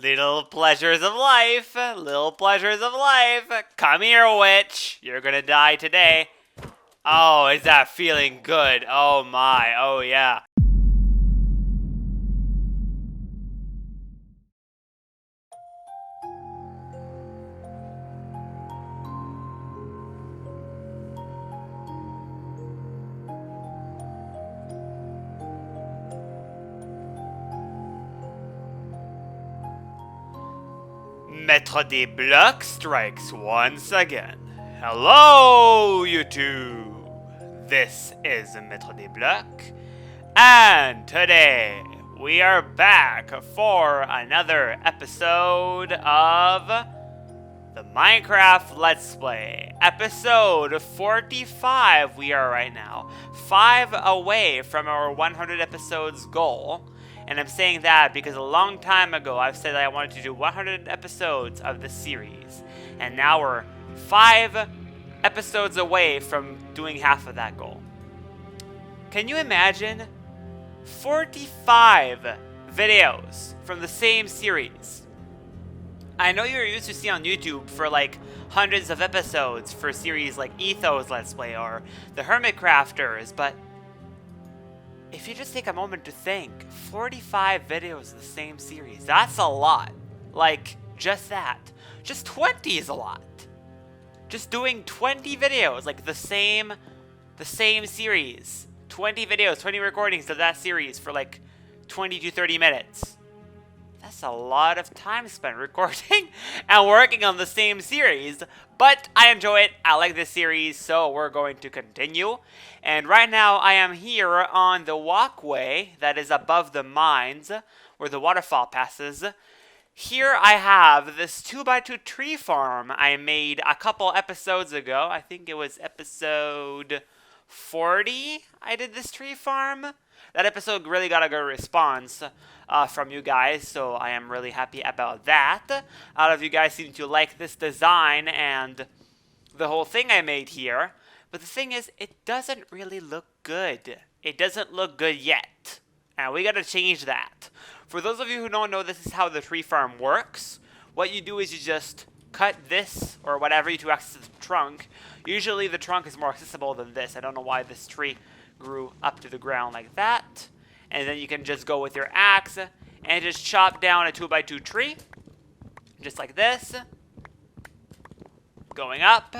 Little pleasures of life. Little pleasures of life. Come here, witch. You're gonna die today. Oh, is that feeling good? Oh my. Oh yeah. MaitreDesBlocs strikes once again. Hello, YouTube! This is MaitreDesBlocs, and today we are back for another episode of the Minecraft Let's Play. Episode 45 we are right now. 5 away from our 100 episodes goal. And I'm saying that because a long time ago I've said that I wanted to do 100 episodes of this series. And now we're 5 episodes away from doing half of that goal. Can you imagine 45 videos from the same series? I know you're used to see on YouTube for like hundreds of episodes for series like Ethos Let's Play or the Hermit Crafters, but if you just take a moment to think, 45 videos of the same series, that's a lot. Like, just that. Just 20 is a lot. Just doing 20 videos, like the same series. 20 videos, 20 recordings of that series for like 20 to 30 minutes. That's a lot of time spent recording and working on the same series. But I enjoy it. I like this series, so we're going to continue. And right now I am here on the walkway that is above the mines where the waterfall passes. Here I have this 2x2 tree farm I made a couple episodes ago. I think it was episode 40 I did this tree farm. That episode really got a good response from you guys, so I am really happy about that. A lot of you guys seem to like this design and the whole thing I made here. But the thing is, it doesn't really look good. It doesn't look good yet. And we gotta change that. For those of you who don't know, this is how the tree farm works. What you do is you just cut this or whatever to access the trunk. Usually the trunk is more accessible than this. I don't know why this tree grew up to the ground like that. And then you can just go with your axe and just chop down a 2x2 tree. Just like this. Going up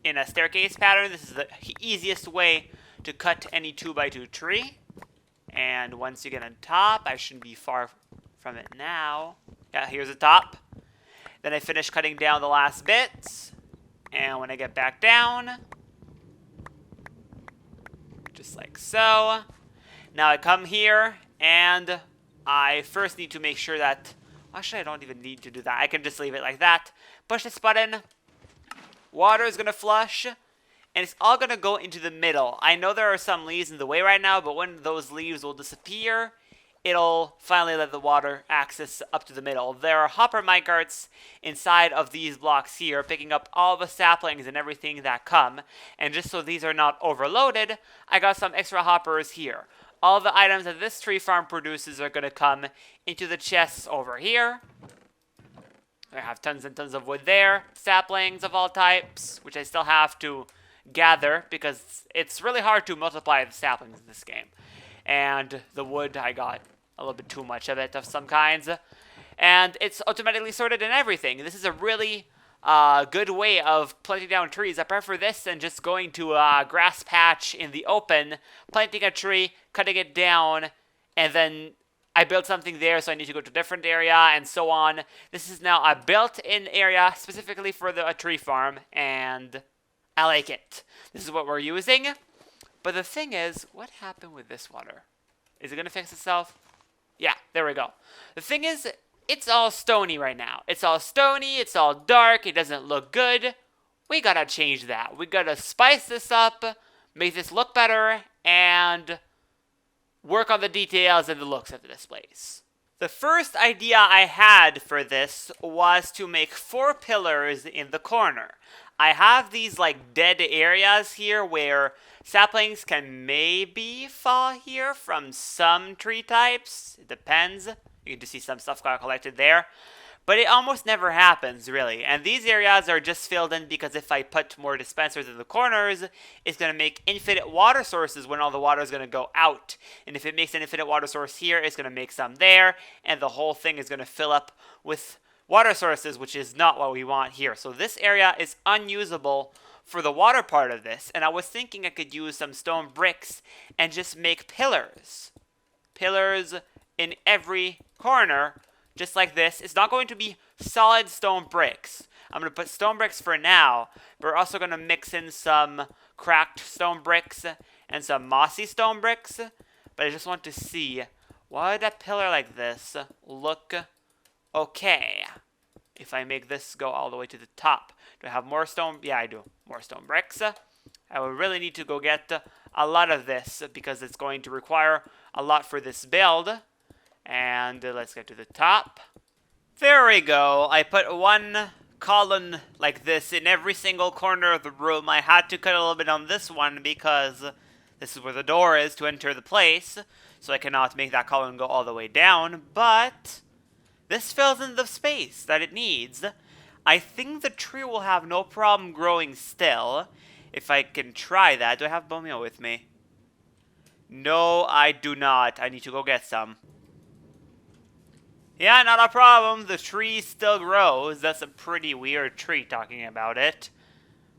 in a staircase pattern. This is the easiest way to cut any 2x2 tree. And once you get on top, I shouldn't be far from it now. Yeah, here's the top. Then I finish cutting down the last bits. And when I get back down, just like so. Now I come here and I first need to make sure that, actually I don't even need to do that. I can just leave it like that. Push this button. Water is going to flush. And it's all going to go into the middle. I know there are some leaves in the way right now, but when those leaves will disappear, it'll finally let the water access up to the middle. There are hopper minecarts inside of these blocks here, picking up all the saplings and everything that come. And just so these are not overloaded, I got some extra hoppers here. All the items that this tree farm produces are going to come into the chests over here. I have tons and tons of wood there. Saplings of all types, which I still have to gather because it's really hard to multiply the saplings in this game. And the wood, I got a little bit too much of it of some kinds. And it's automatically sorted and everything. This is a really good way of planting down trees. I prefer this than just going to a grass patch in the open, planting a tree, cutting it down, and then I built something there, so I need to go to a different area, and so on. This is now a built-in area specifically for a tree farm, and I like it. This is what we're using. But the thing is, what happened with this water? Is it going to fix itself? Yeah, there we go. The thing is, it's all stony right now. It's all stony, it's all dark, it doesn't look good. We gotta change that. We gotta spice this up, make this look better, and work on the details and the looks of the displays. The first idea I had for this was to make 4 pillars in the corner. I have these like dead areas here where saplings can maybe fall here from some tree types. It depends. You can just see some stuff got collected there. But it almost never happens, really. And these areas are just filled in because if I put more dispensers in the corners, it's going to make infinite water sources when all the water is going to go out. And if it makes an infinite water source here, it's going to make some there. And the whole thing is going to fill up with water sources, which is not what we want here. So this area is unusable for the water part of this. And I was thinking I could use some stone bricks and just make pillars. Pillars in every corner. Just like this. It's not going to be solid stone bricks. I'm going to put stone bricks for now. But we're also going to mix in some cracked stone bricks and some mossy stone bricks. But I just want to see, would that pillar like this look okay if I make this go all the way to the top? Do I have more stone? Yeah, I do. More stone bricks. I will really need to go get a lot of this because it's going to require a lot for this build. And let's get to the top. There we go. I put one column like this in every single corner of the room. I had to cut a little bit on this one because this is where the door is to enter the place. So I cannot make that column go all the way down. But this fills in the space that it needs. I think the tree will have no problem growing still. If I can try that. Do I have bone meal with me? No, I do not. I need to go get some. Yeah, not a problem. The tree still grows. That's a pretty weird tree talking about it.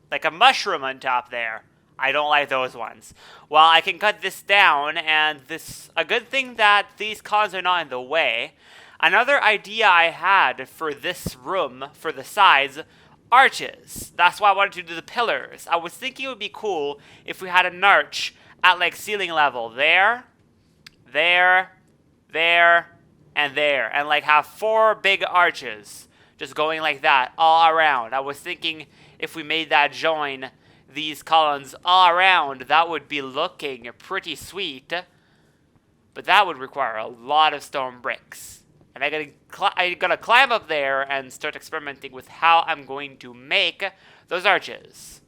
Like a mushroom on top there. I don't like those ones. Well, I can cut this down, and this a good thing that these columns are not in the way. Another idea I had for this room, for the sides, arches. That's why I wanted to do the pillars. I was thinking it would be cool if we had an arch at like ceiling level. There, and there, and like have 4 big arches just going like that all around. I was thinking if we made that join these columns all around, that would be looking pretty sweet, but that would require a lot of stone bricks. And I gotta climb up there and start experimenting with how I'm going to make those arches.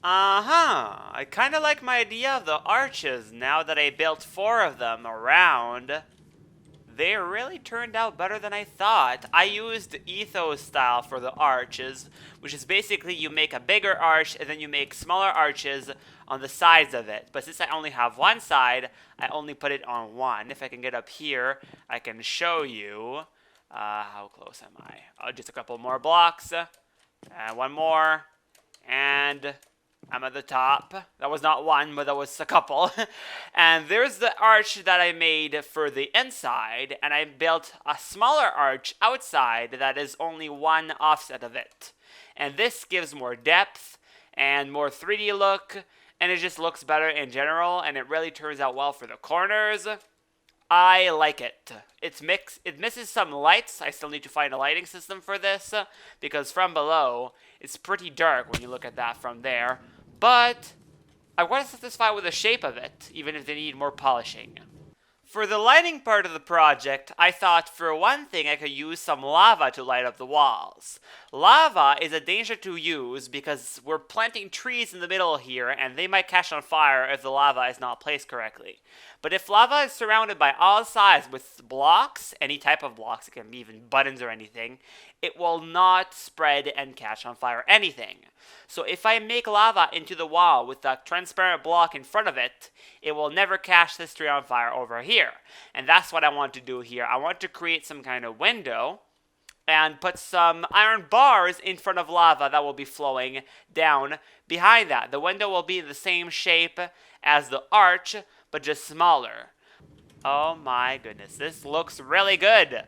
I kind of like my idea of the arches now that I built 4 of them around. They really turned out better than I thought. I used ethos style for the arches, which is basically you make a bigger arch and then you make smaller arches on the sides of it. But since I only have one side, I only put it on one. If I can get up here, I can show you. How close am I? Just a couple more blocks. One more. And I'm at the top. That was not one, but that was a couple. And there's the arch that I made for the inside, and I built a smaller arch outside that is only one offset of it. And this gives more depth and more 3D look, and it just looks better in general, and it really turns out well for the corners. I like it. It misses some lights. I still need to find a lighting system for this, because from below, it's pretty dark when you look at that from there. But I was satisfied with the shape of it, even if they need more polishing. For the lighting part of the project, I thought for one thing I could use some lava to light up the walls. Lava is a danger to use because we're planting trees in the middle here and they might catch on fire if the lava is not placed correctly. But if lava is surrounded by all sides with blocks, any type of blocks, it can be even buttons or anything, it will not spread and catch on fire anything. So if I make lava into the wall with a transparent block in front of it, it will never catch this tree on fire over here. And that's what I want to do here. I want to create some kind of window and put some iron bars in front of lava that will be flowing down behind that. The window will be in the same shape as the arch, but just smaller. Oh my goodness, this looks really good.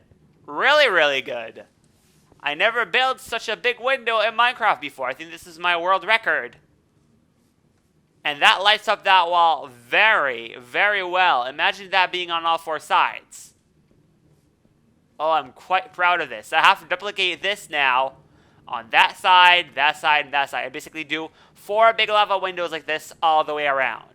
Really, really good. I never built such a big window in Minecraft before. I think this is my world record. And that lights up that wall very, very well. Imagine that being on all 4 sides. Oh, I'm quite proud of this. I have to duplicate this now on that side, that side, and that side. I basically do 4 big lava windows like this all the way around.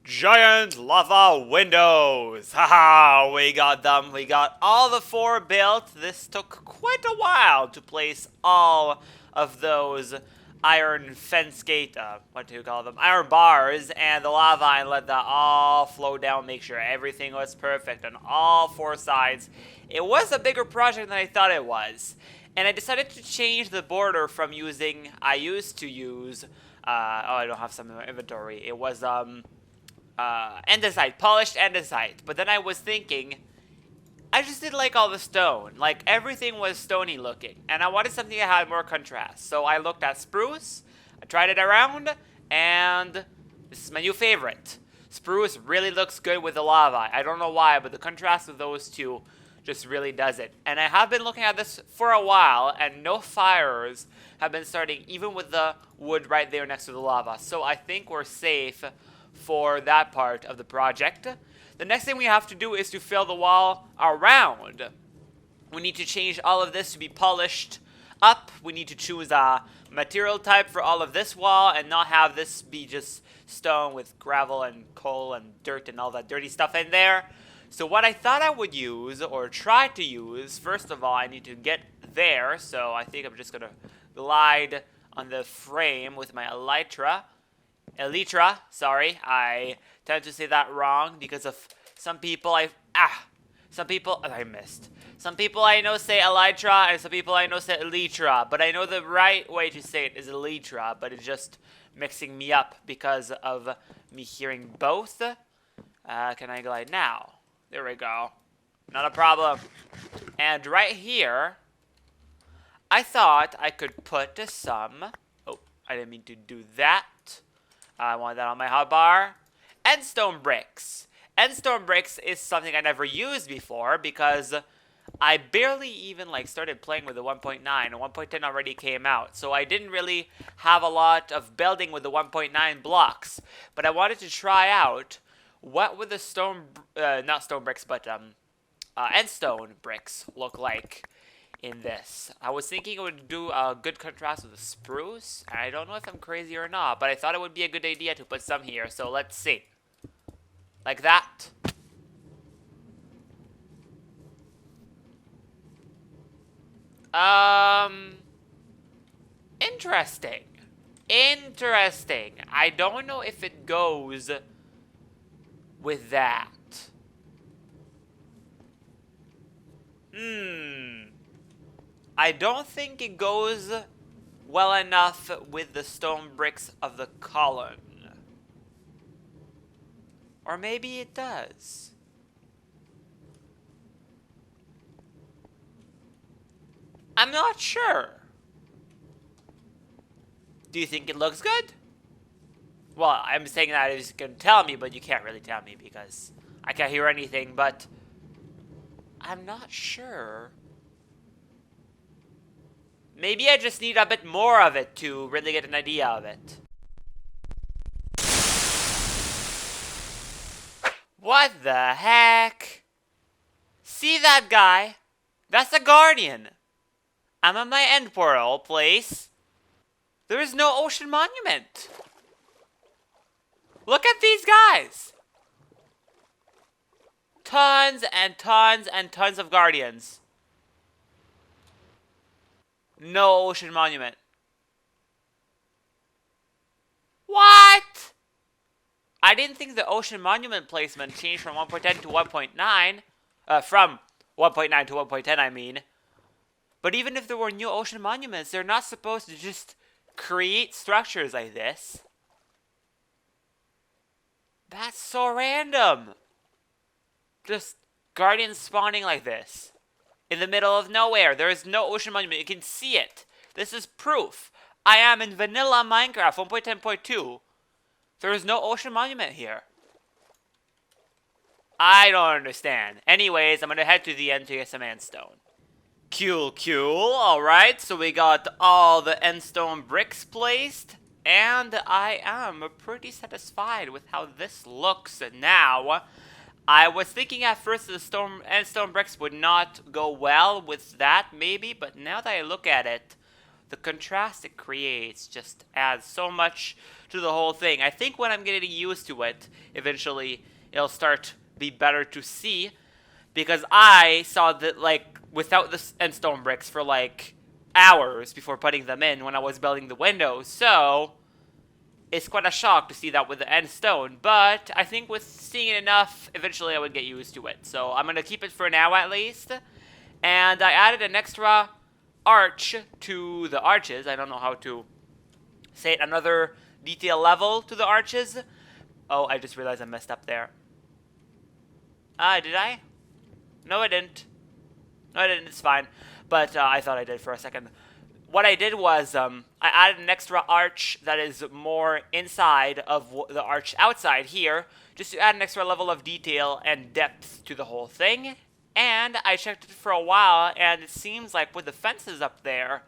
Giant lava windows! Haha, we got them. We got all the 4 built. This took quite a while to place all of those iron fence gate, what do you call them? Iron bars and the lava and let that all flow down, make sure everything was perfect on all 4 sides. It was a bigger project than I thought it was. And I decided to change the border from using, I used to use, oh, I don't have some in my inventory. It was, andesite, polished andesite. But then I was thinking, I just didn't like all the stone. Like, everything was stony looking. And I wanted something that had more contrast. So I looked at spruce, I tried it around, and this is my new favorite. Spruce really looks good with the lava. I don't know why, but the contrast of those two just really does it. And I have been looking at this for a while, and no fires have been starting, even with the wood right there next to the lava. So I think we're safe for that part of the project. The next thing we have to do is to fill the wall around. We need to change all of this to be polished up. We need to choose a material type for all of this wall and not have this be just stone with gravel and coal and dirt and all that dirty stuff in there. So what I thought I would use, or try to use, first of all, I need to get there. So I think I'm just going to glide on the frame with my elytra, I tend to say that wrong because of some people I missed. Some people I know say elytra and some people I know say elytra, but I know the right way to say it is elytra, but it's just mixing me up because of me hearing both. Can I glide now? There we go. Not a problem. And right here, I thought I could put some, oh, I didn't mean to do that. I want that on my hotbar. Endstone bricks. Endstone bricks is something I never used before because I barely even started playing with the 1.9 and 1.10 already came out. So I didn't really have a lot of building with the 1.9 blocks. But I wanted to try out what would the not stone bricks, but endstone bricks look like in this. I was thinking it would do a good contrast with the spruce. I don't know if I'm crazy or not, but I thought it would be a good idea to put some here. So let's see. Like that. Interesting. Interesting. I don't know if it goes with that. I don't think it goes well enough with the stone bricks of the column. Or maybe it does. I'm not sure. Do you think it looks good? Well, I'm saying that you can tell me, but you can't really tell me because I can't hear anything, but I'm not sure. Maybe I just need a bit more of it to really get an idea of it. What the heck? See that guy? That's a guardian. I'm at my end portal place. There is no ocean monument. Look at these guys. Tons and tons and tons of guardians. No ocean monument. What? I didn't think the ocean monument placement changed from 1.10 to 1.9. From 1.9 to 1.10, I mean. But even if there were new ocean monuments, they're not supposed to just create structures like this. That's so random. Just guardians spawning like this. In the middle of nowhere. There is no ocean monument. You can see it. This is proof. I am in vanilla Minecraft 1.10.2. There is no ocean monument here. I don't understand. Anyways, I'm going to head to the end to get some endstone. Cool. Alright, so we got all the endstone bricks placed. And I am pretty satisfied with how this looks now. I was thinking at first the endstone bricks would not go well with that, maybe. But now that I look at it, the contrast it creates just adds so much to the whole thing. I think when I'm getting used to it, eventually it'll start be better to see. Because I saw that, without the endstone bricks for, hours before putting them in when I was building the windows, so it's quite a shock to see that with the end stone, but I think with seeing it enough, eventually I would get used to it. So I'm going to keep it for now at least, and I added an extra arch to the arches. I don't know how to say it, another detail level to the arches. Oh, I just realized I messed up there. Did I? No, I didn't. No, I didn't. It's fine. But I thought I did for a second. What I did was I added an extra arch that is more inside of the arch outside here, just to add an extra level of detail and depth to the whole thing. And I checked it for a while, and it seems like with the fences up there,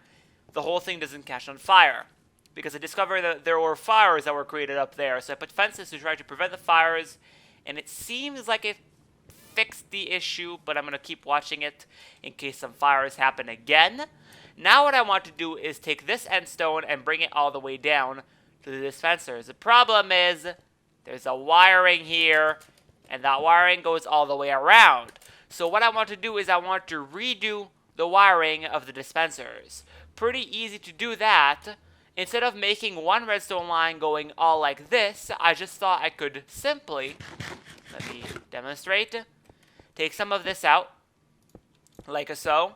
the whole thing doesn't catch on fire. Because I discovered that there were fires that were created up there, so I put fences to try to prevent the fires, and it seems like it fixed the issue, but I'm going to keep watching it in case some fires happen again. Now what I want to do is take this end stone and bring it all the way down to the dispensers. The problem is there's a wiring here, and that wiring goes all the way around. So what I want to do is I want to redo the wiring of the dispensers. Pretty easy to do that. Instead of making one redstone line going all like this, I just thought I could simply, let me demonstrate, take some of this out, like so.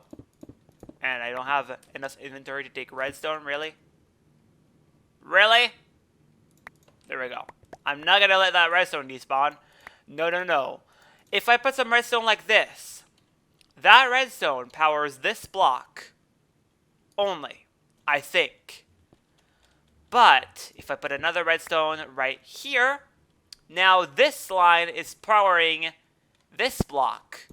And I don't have enough inventory to take redstone, really? Really? There we go. I'm not going to let that redstone despawn. No, no, no. If I put some redstone like this, that redstone powers this block only, I think. But if I put another redstone right here, now this line is powering this block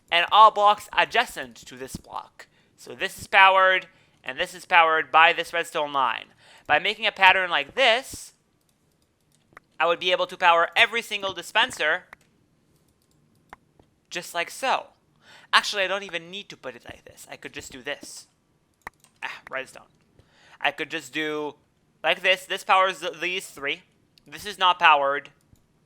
and all blocks adjacent to this block. So this is powered, and this is powered by this redstone line. By making a pattern like this, I would be able to power every single dispenser just like so. Actually, I don't even need to put it like this. I could just do this. Redstone. I could just do like this. This powers these three. This is not powered,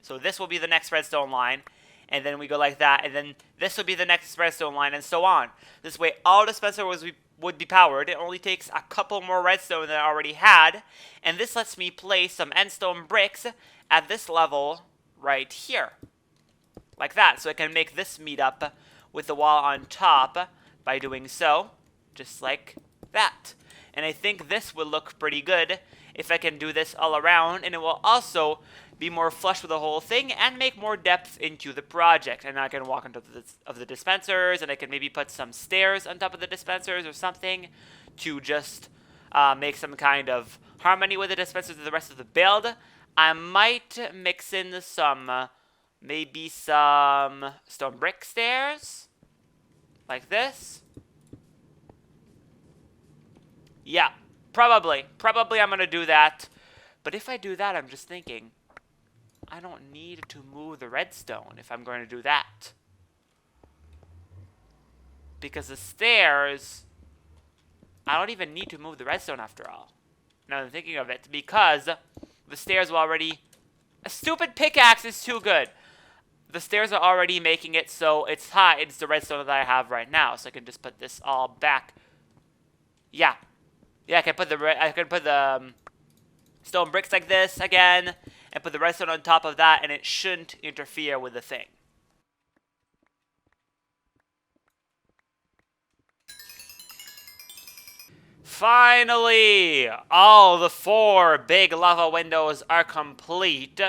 so this will be the next redstone line. And then we go like that, and then this will be the next redstone line, and so on. This way, all dispensers would be powered. It only takes a couple more redstone than I already had, and this lets me place some endstone bricks at this level right here. Like that, so I can make this meet up with the wall on top by doing so, just like that. And I think this will look pretty good if I can do this all around, and it will also be more flush with the whole thing and make more depth into the project. And I can walk on top of the dispensers, and I can maybe put some stairs on top of the dispensers or something to just make some kind of harmony with the dispensers and the rest of the build. I might mix in some, maybe some stone brick stairs, like this. Yeah, probably I'm gonna do that. But if I do that, I'm just thinking, I don't need to move the redstone if I'm going to do that. Because the stairs, I don't even need to move the redstone after all. Now I'm thinking of it, because the stairs will already... A stupid pickaxe is too good. The stairs are already making it so it's high. It's the redstone that I have right now, so I can just put this all back. Yeah. Yeah, I can put the stone bricks like this again, and put the redstone on top of that, and it shouldn't interfere with the thing. Finally, all the 4 big lava windows are complete.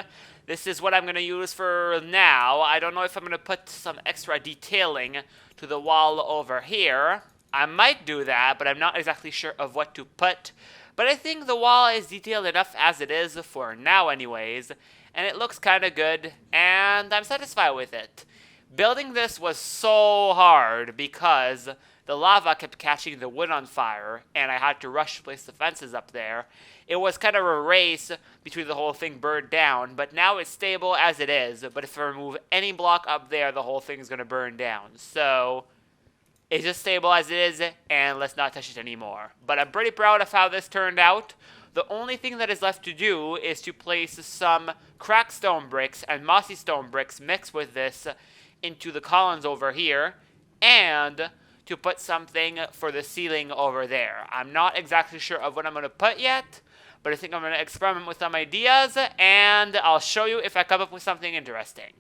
This is what I'm going to use for now. I don't know if I'm going to put some extra detailing to the wall over here. I might do that, but I'm not exactly sure of what to put. But I think the wall is detailed enough as it is for now anyways, and it looks kind of good, and I'm satisfied with it. Building this was so hard because the lava kept catching the wood on fire, and I had to rush to place the fences up there. It was kind of a race between the whole thing burned down, but now it's stable as it is. But if I remove any block up there, the whole thing's going to burn down. So it's just stable as it is, and let's not touch it anymore. But I'm pretty proud of how this turned out. The only thing that is left to do is to place some cracked stone bricks and mossy stone bricks mixed with this into the columns over here, and to put something for the ceiling over there. I'm not exactly sure of what I'm going to put yet, but I think I'm going to experiment with some ideas, and I'll show you if I come up with something interesting.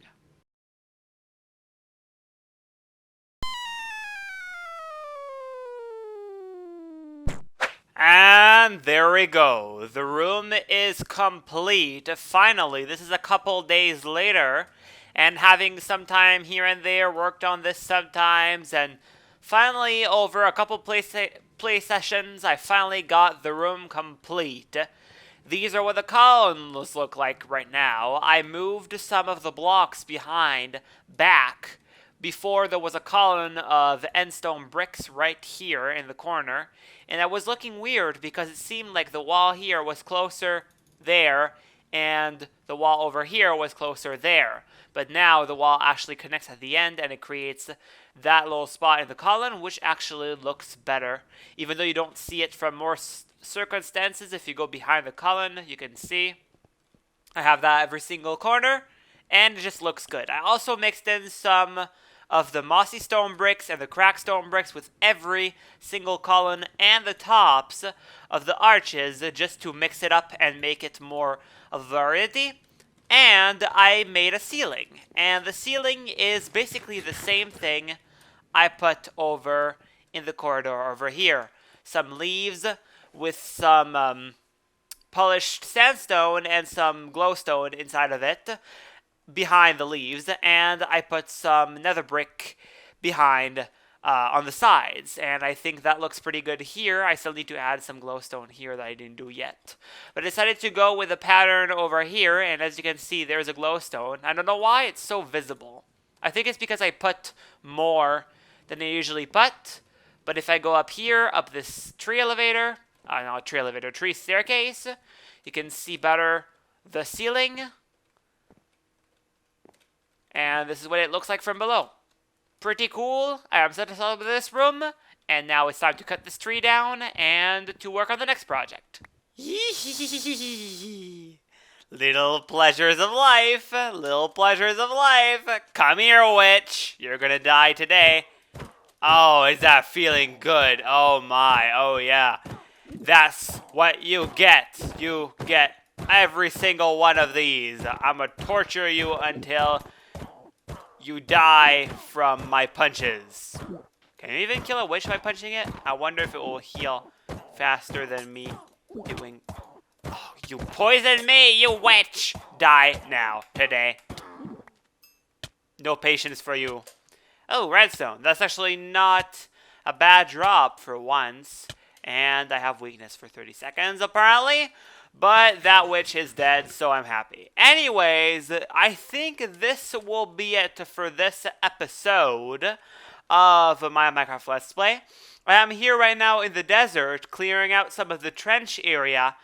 And there we go. The room is complete. Finally, this is a couple days later, and having some time here and there, worked on this sometimes, and finally, over a couple play sessions, I finally got the room complete. These are what the columns look like right now. I moved some of the blocks behind back. Before, there was a column of endstone bricks right here in the corner, and that was looking weird because it seemed like the wall here was closer there and the wall over here was closer there. But now the wall actually connects at the end, and it creates that little spot in the column, which actually looks better. Even though you don't see it from more circumstances, if you go behind the column, you can see I have that every single corner, and it just looks good. I also mixed in some of the mossy stone bricks and the cracked stone bricks with every single column and the tops of the arches, just to mix it up and make it more of a variety. And I made a ceiling, and the ceiling is basically the same thing I put over in the corridor over here. Some leaves with some polished sandstone and some glowstone inside of it behind the leaves, and I put some nether brick behind on the sides, and I think that looks pretty good here. I still need to add some glowstone here that I didn't do yet, but I decided to go with a pattern over here, and as you can see, there's a glowstone. I don't know why it's so visible. I think it's because I put more than I usually put, but if I go up here, up this tree elevator, not tree elevator, tree staircase, you can see better the ceiling. And this is what it looks like from below. Pretty cool. I am satisfied with this room. And now it's time to cut this tree down and to work on the next project. Little pleasures of life. Little pleasures of life. Come here, witch. You're gonna die today. Oh, is that feeling good? Oh my. Oh yeah. That's what you get. You get every single one of these. I'm gonna torture you until you die from my punches. Can you even kill a witch by punching it? I wonder if it will heal faster than me doing... Oh, you poisoned me, you witch! Die now, today. No patience for you. Oh, redstone. That's actually not a bad drop for once. And I have weakness for 30 seconds, apparently. But that witch is dead, so I'm happy. Anyways, I think this will be it for this episode of my Minecraft Let's Play. I am here right now in the desert, clearing out some of the trench area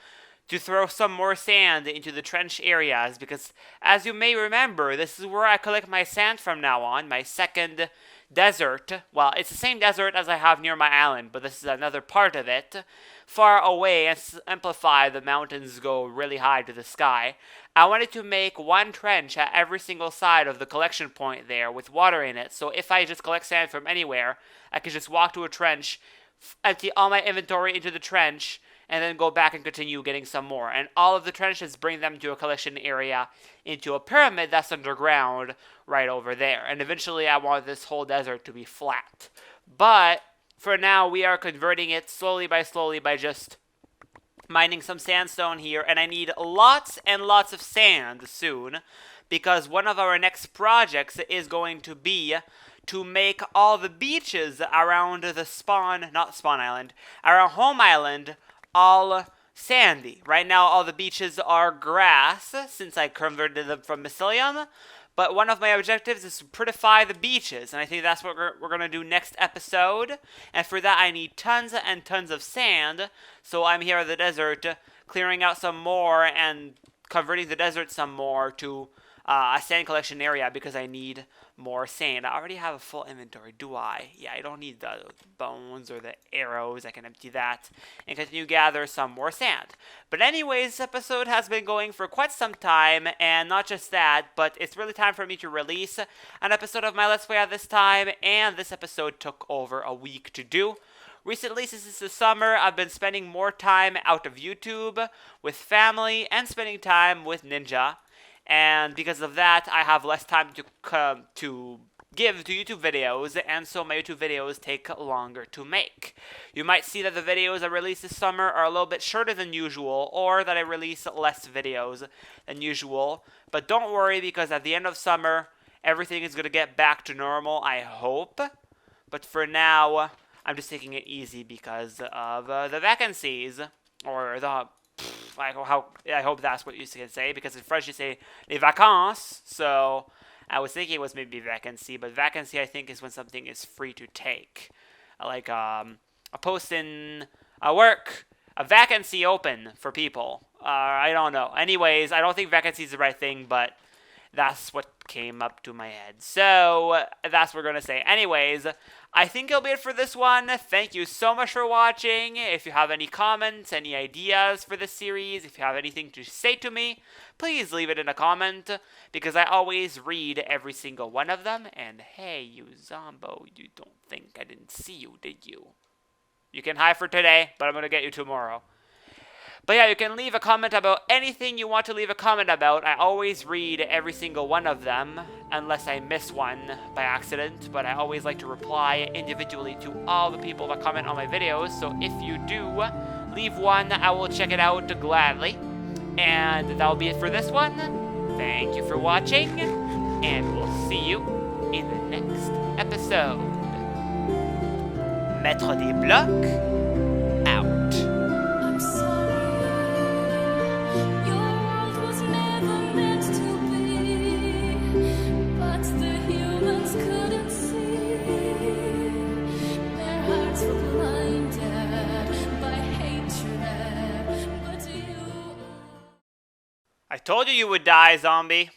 to throw some more sand into the trench areas, because as you may remember, this is where I collect my sand from now on, my second desert. Well, it's the same desert as I have near my island, but this is another part of it. Far away and amplify, the mountains go really high to the sky. I wanted to make one trench at every single side of the collection point there with water in it, so if I just collect sand from anywhere, I could just walk to a trench, empty all my inventory into the trench, and then go back and continue getting some more. And all of the trenches bring them to a collection area into a pyramid that's underground right over there. And eventually I want this whole desert to be flat. But for now, we are converting it slowly by just mining some sandstone here. And I need lots and lots of sand soon, because one of our next projects is going to be to make all the beaches around the around Home Island, all sandy. Right now, all the beaches are grass, since I converted them from mycelium. But one of my objectives is to prettify the beaches, and I think that's what we're going to do next episode. And for that, I need tons and tons of sand. So I'm here in the desert, clearing out some more and converting the desert some more to a sand collection area because I need more sand. I already have a full inventory, do I? Yeah, I don't need the bones or the arrows. I can empty that and continue to gather some more sand. But anyways, this episode has been going for quite some time, and not just that, but it's really time for me to release an episode of my Let's Play at this time, and this episode took over a week to do. Recently, since it's the summer, I've been spending more time out of YouTube with family and spending time with Ninja. And because of that, I have less time to give to YouTube videos, and so my YouTube videos take longer to make. You might see that the videos I release this summer are a little bit shorter than usual, or that I release less videos than usual. But don't worry, because at the end of summer, everything is going to get back to normal, I hope. But for now, I'm just taking it easy because of the vacancies, or the... I hope that's what you can say, because in French you say les vacances, so I was thinking it was maybe vacancy, but vacancy I think is when something is free to take. Like a post in work, a vacancy open for people. I don't know. Anyways, I don't think vacancy is the right thing, but that's what came up to my head. So that's what we're going to say. Anyways, I think it'll be it for this one. Thank you so much for watching. If you have any comments, any ideas for this series, if you have anything to say to me, please leave it in a comment, because I always read every single one of them. And hey, you Zombo, you don't think I didn't see you, did you? You can hide for today, but I'm going to get you tomorrow. But yeah, you can leave a comment about anything you want to leave a comment about. I always read every single one of them, unless I miss one by accident. But I always like to reply individually to all the people that comment on my videos. So if you do leave one, I will check it out gladly. And that'll be it for this one. Thank you for watching, and we'll see you in the next episode. MaitreDesBlocs out. I told you you would die, zombie.